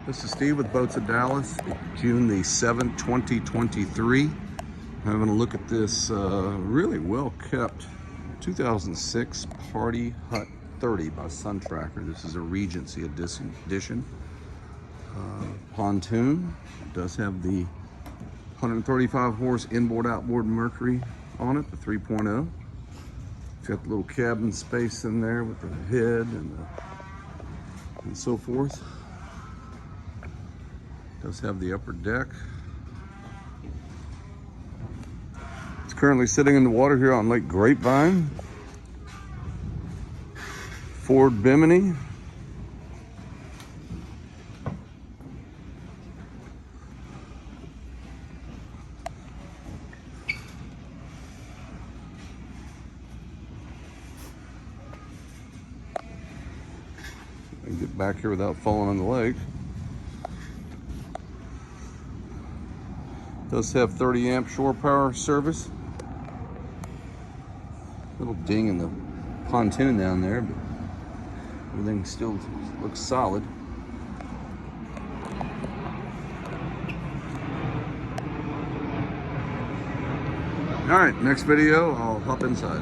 This is Steve with Boats of Dallas, June the 7th, 2023. Having a look at this really well kept 2006 Party Hut 30 by Sun Tracker. This is a Regency edition. Pontoon. It does have the 135 horse inboard outboard Mercury on it, the 3.0. It's got the little cabin space in there with the head and so forth. Does have the upper deck. It's currently sitting in the water here on Lake Grapevine. Ford Bimini. I can get back here without falling on the lake. Does have 30 amp shore power service. Little ding in the pontoon down there, but everything still looks solid. All right, next video, I'll hop inside.